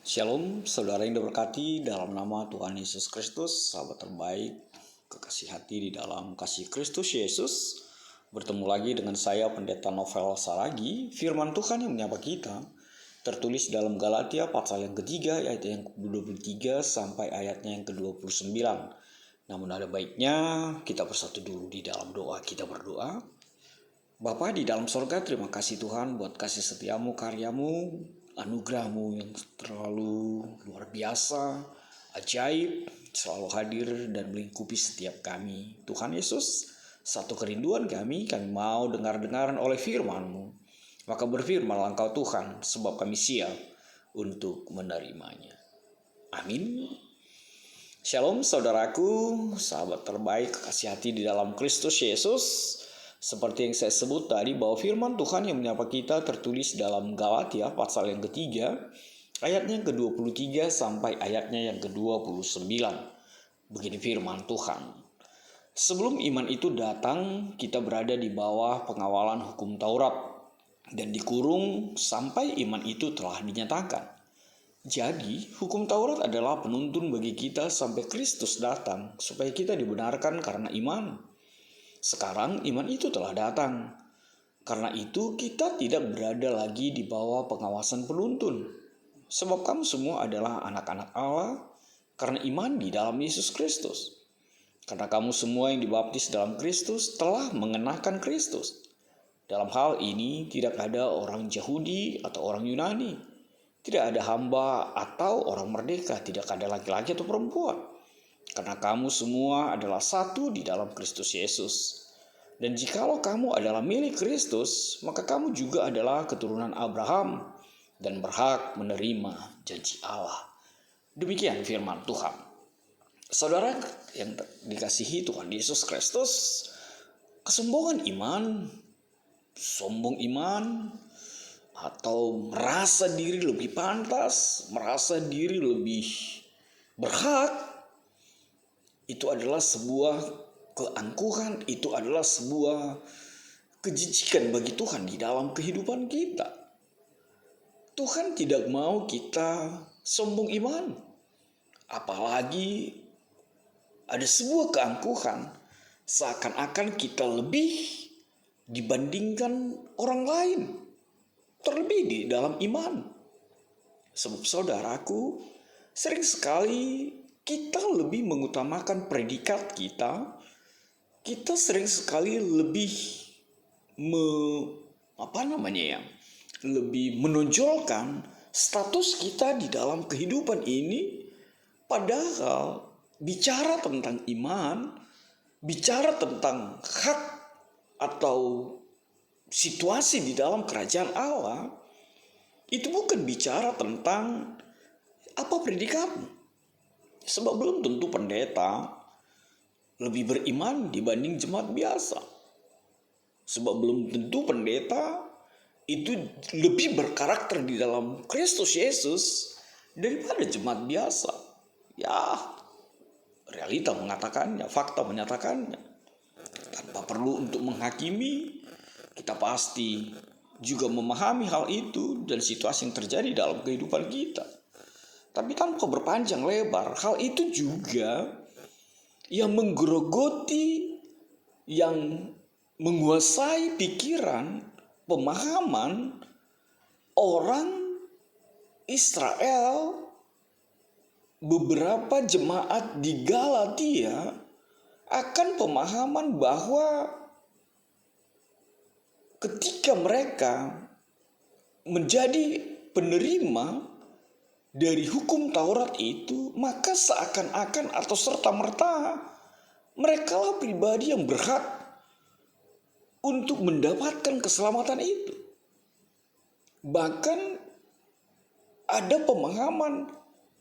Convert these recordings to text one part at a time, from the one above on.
Shalom, saudara yang diberkati dalam nama Tuhan Yesus Kristus, sahabat terbaik, kekasih hati di dalam kasih Kristus Yesus. Bertemu lagi dengan saya, Pendeta Novel Saragi. Firman Tuhan yang menyapa kita tertulis dalam Galatia pasal yang ketiga, ayat yang ke-23 sampai ayatnya yang ke-29. Namun ada baiknya kita bersatu dulu di dalam doa. Kita berdoa. Bapa di dalam sorga, terima kasih Tuhan buat kasih setiamu, karyamu, anugerahmu yang terlalu luar biasa, ajaib, selalu hadir dan melingkupi setiap kami. Tuhan Yesus, satu kerinduan kami mau dengar-dengaran oleh firman-Mu. Maka berfirmanlah Engkau Tuhan, sebab kami siap untuk menerimanya. Amin. Shalom saudaraku, sahabat terbaik, kekasih hati di dalam Kristus Yesus. Seperti yang saya sebut tadi, bahwa firman Tuhan yang menyapa kita tertulis dalam Galatia pasal yang ketiga, ayatnya yang ke-23 sampai ayatnya yang ke-29. Begini firman Tuhan. Sebelum iman itu datang, kita berada di bawah pengawalan hukum Taurat dan dikurung sampai iman itu telah dinyatakan. Jadi, hukum Taurat adalah penuntun bagi kita sampai Kristus datang, supaya kita dibenarkan karena iman. Sekarang iman itu telah datang. Karena itu kita tidak berada lagi di bawah pengawasan penuntun. Sebab kamu semua adalah anak-anak Allah karena iman di dalam Yesus Kristus. Karena kamu semua yang dibaptis dalam Kristus telah mengenakan Kristus. Dalam hal ini tidak ada orang Yahudi atau orang Yunani. Tidak ada hamba atau orang merdeka. Tidak ada laki-laki atau perempuan. Karena kamu semua adalah satu di dalam Kristus Yesus. Dan jikalau kamu adalah milik Kristus, maka kamu juga adalah keturunan Abraham dan berhak menerima janji Allah. Demikian firman Tuhan. Saudara yang dikasihi Tuhan Yesus Kristus, kesombongan iman, sombong iman, atau merasa diri lebih pantas, merasa diri lebih berhak, itu adalah sebuah keangkuhan, itu adalah sebuah kejijikan bagi Tuhan di dalam kehidupan kita. Tuhan tidak mau kita sombong iman. Apalagi ada sebuah keangkuhan, seakan-akan kita lebih dibandingkan orang lain, terlebih di dalam iman. Sebab saudaraku, sering sekali kita lebih mengutamakan predikat kita. Kita sering sekali lebih lebih menonjolkan status kita di dalam kehidupan ini. Padahal bicara tentang iman, bicara tentang hak atau situasi di dalam kerajaan Allah, itu bukan bicara tentang apa predikatmu. Sebab belum tentu pendeta lebih beriman dibanding jemaat biasa. Sebab belum tentu pendeta itu lebih berkarakter di dalam Kristus Yesus daripada jemaat biasa. Ya, realita mengatakannya, fakta menyatakannya. Tanpa perlu untuk menghakimi, kita pasti juga memahami hal itu dan situasi yang terjadi dalam kehidupan kita. Tapi tanpa berpanjang lebar, hal itu juga yang menggerogoti, yang menguasai pikiran, pemahaman orang Israel, beberapa jemaat di Galatia akan pemahaman bahwa ketika mereka menjadi penerima dari hukum Taurat itu, maka seakan-akan atau serta-merta mereka lah pribadi yang berhak untuk mendapatkan keselamatan itu. Bahkan ada pemahaman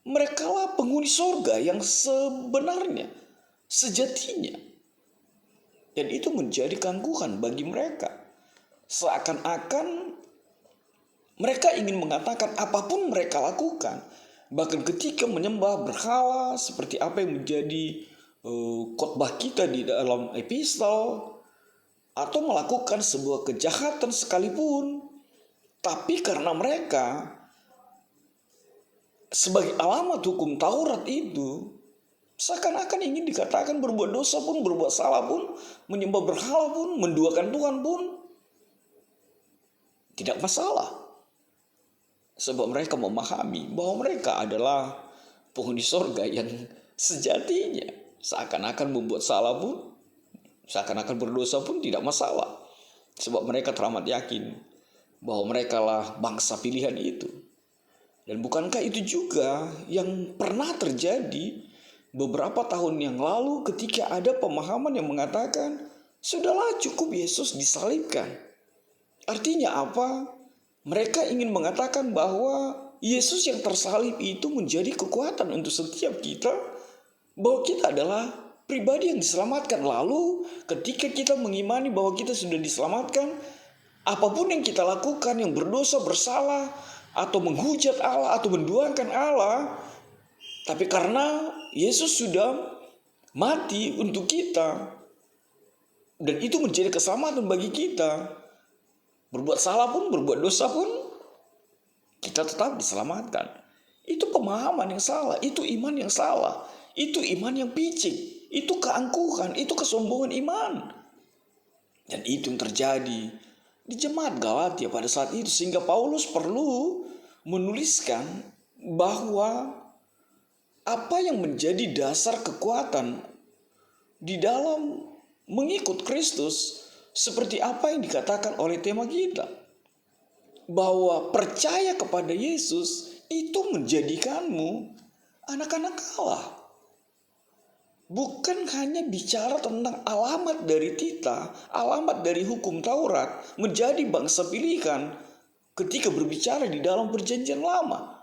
mereka lah penghuni sorga yang sebenarnya, sejatinya. Dan itu menjadi keangkuhan bagi mereka. Seakan-akan mereka ingin mengatakan apapun mereka lakukan. Bahkan ketika menyembah berhala, seperti apa yang menjadi khotbah kita di dalam epistel, atau melakukan sebuah kejahatan sekalipun, tapi karena mereka sebagai alamat hukum Taurat itu seakan-akan ingin dikatakan berbuat dosa pun, berbuat salah pun, menyembah berhala pun, menduakan Tuhan pun tidak masalah. Sebab mereka memahami bahwa mereka adalah penghuni sorga yang sejatinya. Seakan-akan membuat salah pun, seakan-akan berdosa pun tidak masalah. Sebab mereka teramat yakin bahwa mereka lah bangsa pilihan itu. Dan bukankah itu juga yang pernah terjadi beberapa tahun yang lalu ketika ada pemahaman yang mengatakan, sudahlah cukup Yesus disalibkan. Artinya apa? Mereka ingin mengatakan bahwa Yesus yang tersalib itu menjadi kekuatan untuk setiap kita, bahwa kita adalah pribadi yang diselamatkan. Lalu ketika kita mengimani bahwa kita sudah diselamatkan, apapun yang kita lakukan yang berdosa, bersalah, atau menghujat Allah, atau menduakan Allah, tapi karena Yesus sudah mati untuk kita, dan itu menjadi keselamatan bagi kita, berbuat salah pun, berbuat dosa pun, kita tetap diselamatkan. Itu pemahaman yang salah, itu iman yang salah, itu iman yang picik, itu keangkuhan, itu kesombongan iman. Dan itu yang terjadi di jemaat Galatia pada saat itu, sehingga Paulus perlu menuliskan bahwa apa yang menjadi dasar kekuatan di dalam mengikut Kristus, seperti apa yang dikatakan oleh tema kita, bahwa percaya kepada Yesus itu menjadikanmu anak-anak Allah. Bukan hanya bicara tentang alamat dari kita, alamat dari hukum Taurat, menjadi bangsa pilihan. Ketika berbicara di dalam perjanjian lama,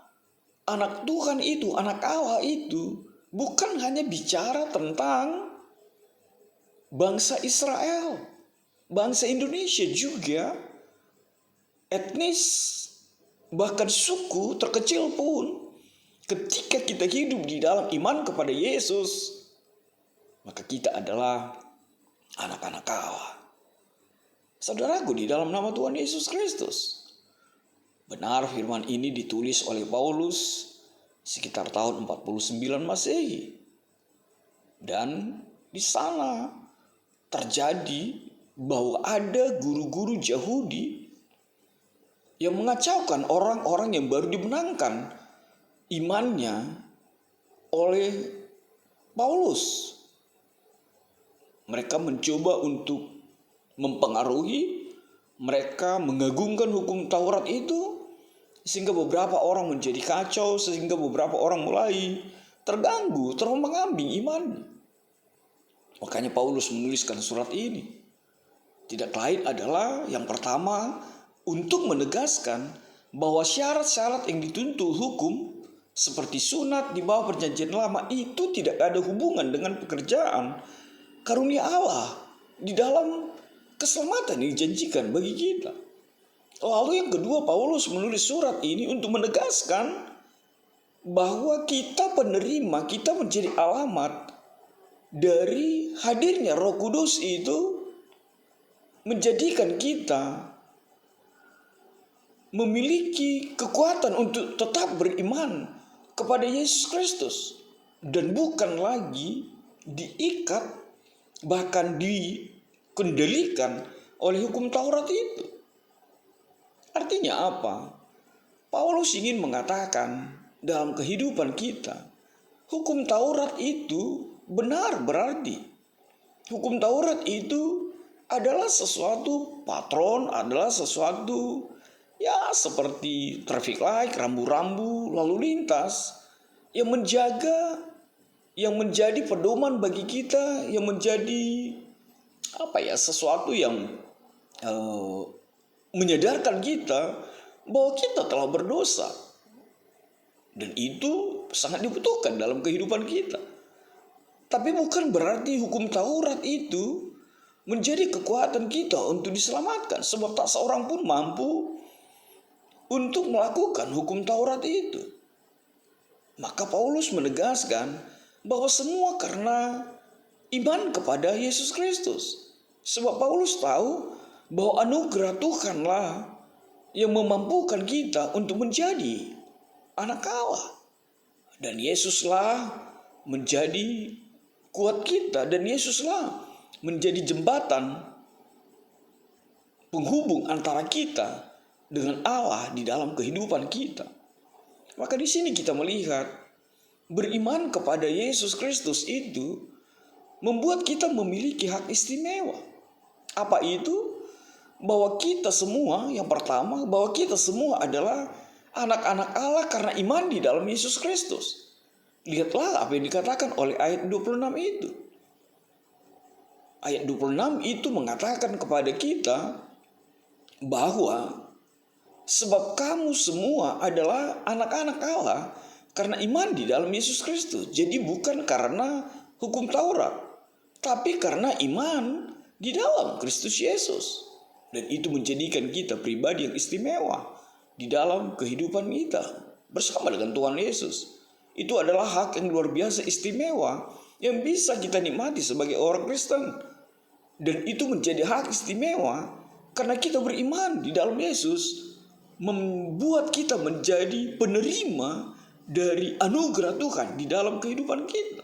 anak Tuhan itu, anak Allah itu, bukan hanya bicara tentang bangsa Israel, bangsa Indonesia juga, etnis, bahkan suku terkecil pun, ketika kita hidup di dalam iman kepada Yesus, maka kita adalah anak-anak Allah. Saudaraku, di dalam nama Tuhan Yesus Kristus, benar firman ini ditulis oleh Paulus sekitar tahun 49 Masehi. Dan di sana terjadi bahwa ada guru-guru Yahudi yang mengacaukan orang-orang yang baru dimenangkan imannya oleh Paulus. Mereka mencoba untuk mempengaruhi, mereka mengagungkan hukum Taurat itu, sehingga beberapa orang menjadi kacau, sehingga beberapa orang mulai terganggu, terombang-ambing imannya. Makanya Paulus menuliskan surat ini. Tidak lain adalah yang pertama, untuk menegaskan bahwa syarat-syarat yang dituntut hukum seperti sunat di bawah perjanjian lama itu tidak ada hubungan dengan pekerjaan karunia Allah di dalam keselamatan yang dijanjikan bagi kita. Lalu yang kedua, Paulus menulis surat ini untuk menegaskan bahwa kita penerima, kita menjadi alamat dari hadirnya Roh Kudus itu, menjadikan kita memiliki kekuatan untuk tetap beriman kepada Yesus Kristus, dan bukan lagi diikat, bahkan dikendalikan oleh hukum Taurat itu. Artinya apa? Paulus ingin mengatakan dalam kehidupan kita, hukum Taurat itu benar berarti. Hukum Taurat itu adalah sesuatu patron, adalah sesuatu ya seperti traffic light, rambu-rambu, lalu lintas yang menjaga, yang menjadi pedoman bagi kita, yang menjadi sesuatu yang menyadarkan kita bahwa kita telah berdosa, dan itu sangat dibutuhkan dalam kehidupan kita. Tapi bukan berarti hukum Taurat itu menjadi kekuatan kita untuk diselamatkan, sebab tak seorang pun mampu untuk melakukan hukum Taurat itu. Maka Paulus menegaskan bahwa semua karena iman kepada Yesus Kristus. Sebab Paulus tahu bahwa anugerah Tuhanlah yang memampukan kita untuk menjadi anak Allah. Dan Yesuslah menjadi kuat kita, dan Yesuslah menjadi jembatan penghubung antara kita dengan Allah di dalam kehidupan kita. Maka di sini kita melihat beriman kepada Yesus Kristus itu membuat kita memiliki hak istimewa. Apa itu? Bahwa kita semua, yang pertama, bahwa kita semua adalah anak-anak Allah karena iman di dalam Yesus Kristus. Lihatlah apa yang dikatakan oleh ayat 26 itu. Ayat 26 itu mengatakan kepada kita bahwa sebab kamu semua adalah anak-anak Allah karena iman di dalam Yesus Kristus. Jadi bukan karena hukum Taurat, tapi karena iman di dalam Kristus Yesus. Dan itu menjadikan kita pribadi yang istimewa di dalam kehidupan kita bersama dengan Tuhan Yesus. Itu adalah hak yang luar biasa istimewa yang bisa kita nikmati sebagai orang Kristen. Dan itu menjadi hak istimewa karena kita beriman di dalam Yesus, membuat kita menjadi penerima dari anugerah Tuhan di dalam kehidupan kita.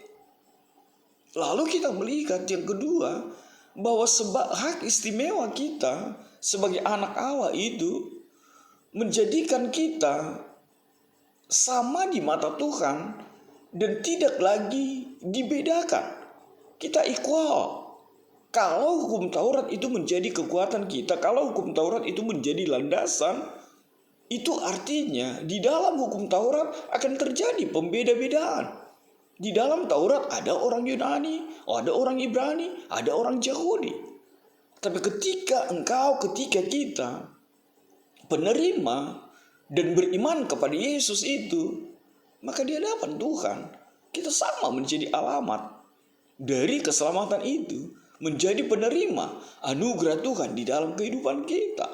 Lalu kita melihat yang kedua, bahwa sebab hak istimewa kita sebagai anak Allah itu menjadikan kita sama di mata Tuhan dan tidak lagi dibedakan. Kita equal. Kalau hukum Taurat itu menjadi kekuatan kita, kalau hukum Taurat itu menjadi landasan, itu artinya di dalam hukum Taurat akan terjadi pembeda-bedaan. Di dalam Taurat ada orang Yunani, ada orang Ibrani, ada orang Yahudi. Tapi ketika kita penerima dan beriman kepada Yesus itu, maka di hadapan Tuhan kita sama menjadi alamat dari keselamatan itu, menjadi penerima anugerah Tuhan di dalam kehidupan kita.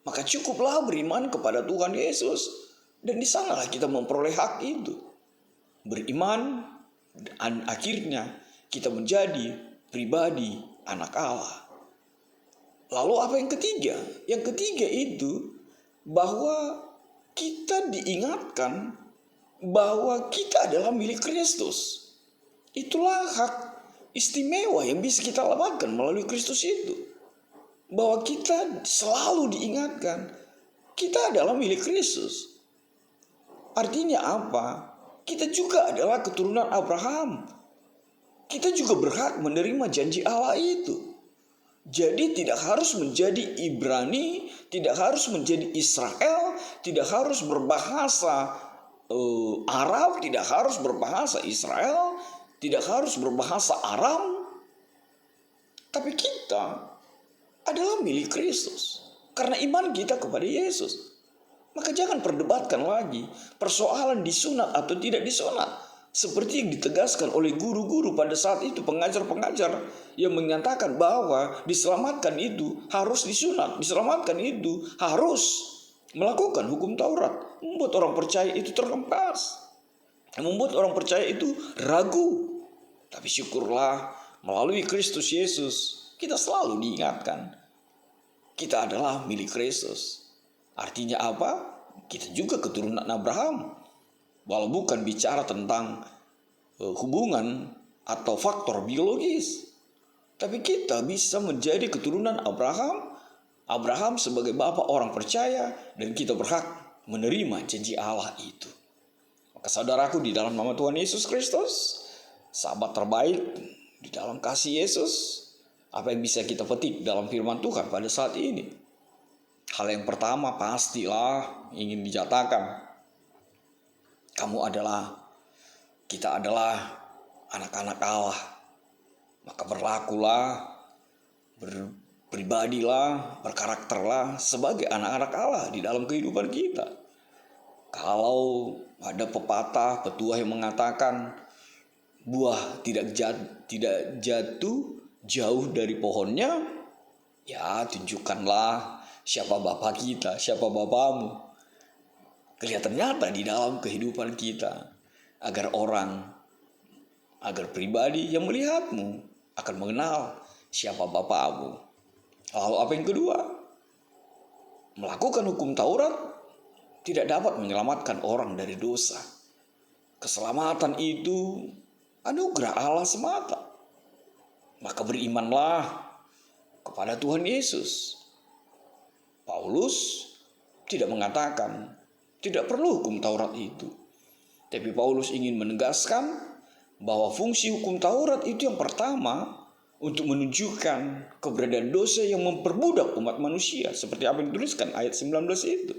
Maka cukuplah beriman kepada Tuhan Yesus, dan di sanalah kita memperoleh hak itu. Beriman, dan akhirnya kita menjadi pribadi anak Allah. Lalu apa yang ketiga? Yang ketiga itu bahwa kita diingatkan bahwa kita adalah milik Kristus. Itulah hak istimewa yang bisa kita dapatkan melalui Kristus itu. Bahwa kita selalu diingatkan kita adalah milik Kristus. Artinya apa? Kita juga adalah keturunan Abraham. Kita juga berhak menerima janji Allah itu. Jadi tidak harus menjadi Ibrani, tidak harus menjadi Israel, tidak harus berbahasa Arab, tidak harus berbahasa Israel, tidak harus berbahasa Aram. Tapi kita adalah milik Kristus karena iman kita kepada Yesus. Maka jangan perdebatkan lagi persoalan disunat atau tidak disunat. Seperti yang ditegaskan oleh guru-guru pada saat itu, pengajar-pengajar yang menyatakan bahwa diselamatkan itu harus disunat, diselamatkan itu harus melakukan hukum Taurat. Membuat orang percaya itu terlepas, membuat orang percaya itu ragu. Tapi syukurlah melalui Kristus Yesus kita selalu diingatkan kita adalah milik Kristus. Artinya apa? Kita juga keturunan Abraham. Walau bukan bicara tentang hubungan atau faktor biologis, tapi kita bisa menjadi keturunan Abraham. Abraham sebagai bapak orang percaya, dan kita berhak menerima janji Allah itu. Maka saudaraku di dalam nama Tuhan Yesus Kristus, sahabat terbaik di dalam kasih Yesus, apa yang bisa kita petik dalam firman Tuhan pada saat ini? Hal yang pertama pastilah ingin dinyatakan, kita adalah anak-anak Allah. Maka berlakulah, berpribadilah, berkarakterlah sebagai anak-anak Allah di dalam kehidupan kita. Kalau ada pepatah, petuah yang mengatakan buah tidak jatuh jauh dari pohonnya, ya tunjukkanlah siapa bapak kita, siapa bapamu. Kelihatan nyata di dalam kehidupan kita, agar pribadi yang melihatmu akan mengenal siapa bapamu. Lalu apa yang kedua? Melakukan hukum Taurat tidak dapat menyelamatkan orang dari dosa. keselamatan itu anugerah Allah semata. Maka berimanlah kepada Tuhan Yesus. Paulus tidak mengatakan tidak perlu hukum Taurat itu. Tapi Paulus ingin menegaskan bahwa fungsi hukum Taurat itu yang pertama untuk menunjukkan keberadaan dosa yang memperbudak umat manusia. Seperti apa yang dituliskan ayat 19 itu.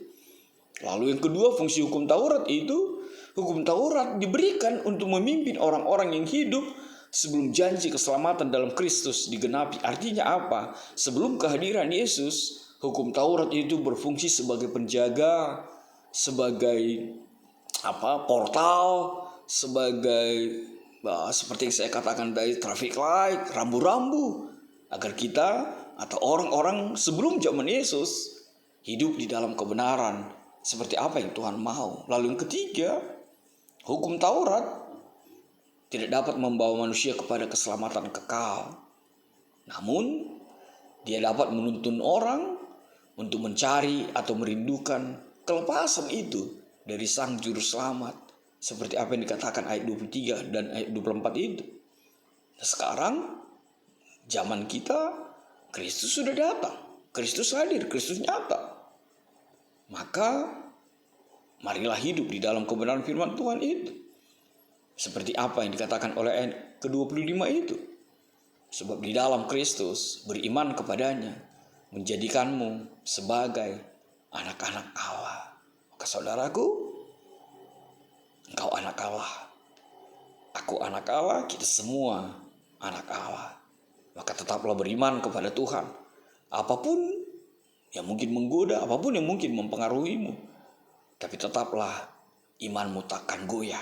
Lalu yang kedua, fungsi hukum Taurat itu, hukum Taurat diberikan untuk memimpin orang-orang yang hidup sebelum janji keselamatan dalam Kristus digenapi. Artinya apa? Sebelum kehadiran Yesus, hukum Taurat itu berfungsi sebagai penjaga, sebagai portal, sebagai seperti yang saya katakan dari traffic light, rambu-rambu, agar kita atau orang-orang sebelum zaman Yesus hidup di dalam kebenaran seperti apa yang Tuhan mau. Lalu yang ketiga, hukum Taurat tidak dapat membawa manusia kepada keselamatan kekal. Namun, dia dapat menuntun orang untuk mencari atau merindukan kelepasan itu dari Sang Juru Selamat. Seperti apa yang dikatakan ayat 23 dan ayat 24 itu. Nah, sekarang, zaman kita, Kristus sudah datang. Kristus hadir, Kristus nyata. Maka, marilah hidup di dalam kebenaran firman Tuhan itu. Seperti apa yang dikatakan oleh ayat ke-25 itu. Sebab di dalam Kristus beriman kepadanya menjadikanmu sebagai anak-anak Allah. Maka saudaraku, engkau anak Allah. Aku anak Allah, kita semua anak Allah. Maka tetaplah beriman kepada Tuhan. Apapun yang mungkin menggoda, apapun yang mungkin mempengaruhimu, tapi tetaplah imanmu takkan goyah.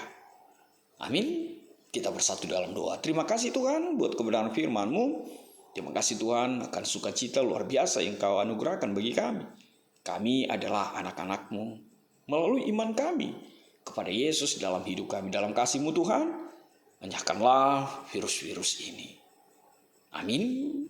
Amin. Kita bersatu dalam doa. Terima kasih Tuhan buat kebenaran firman-Mu. Terima kasih Tuhan akan sukacita luar biasa yang Kau anugerahkan bagi kami. Kami adalah anak-anak-Mu melalui iman kami kepada Yesus dalam hidup kami. Dalam kasih-Mu Tuhan, enyahkanlah virus-virus ini. Amin.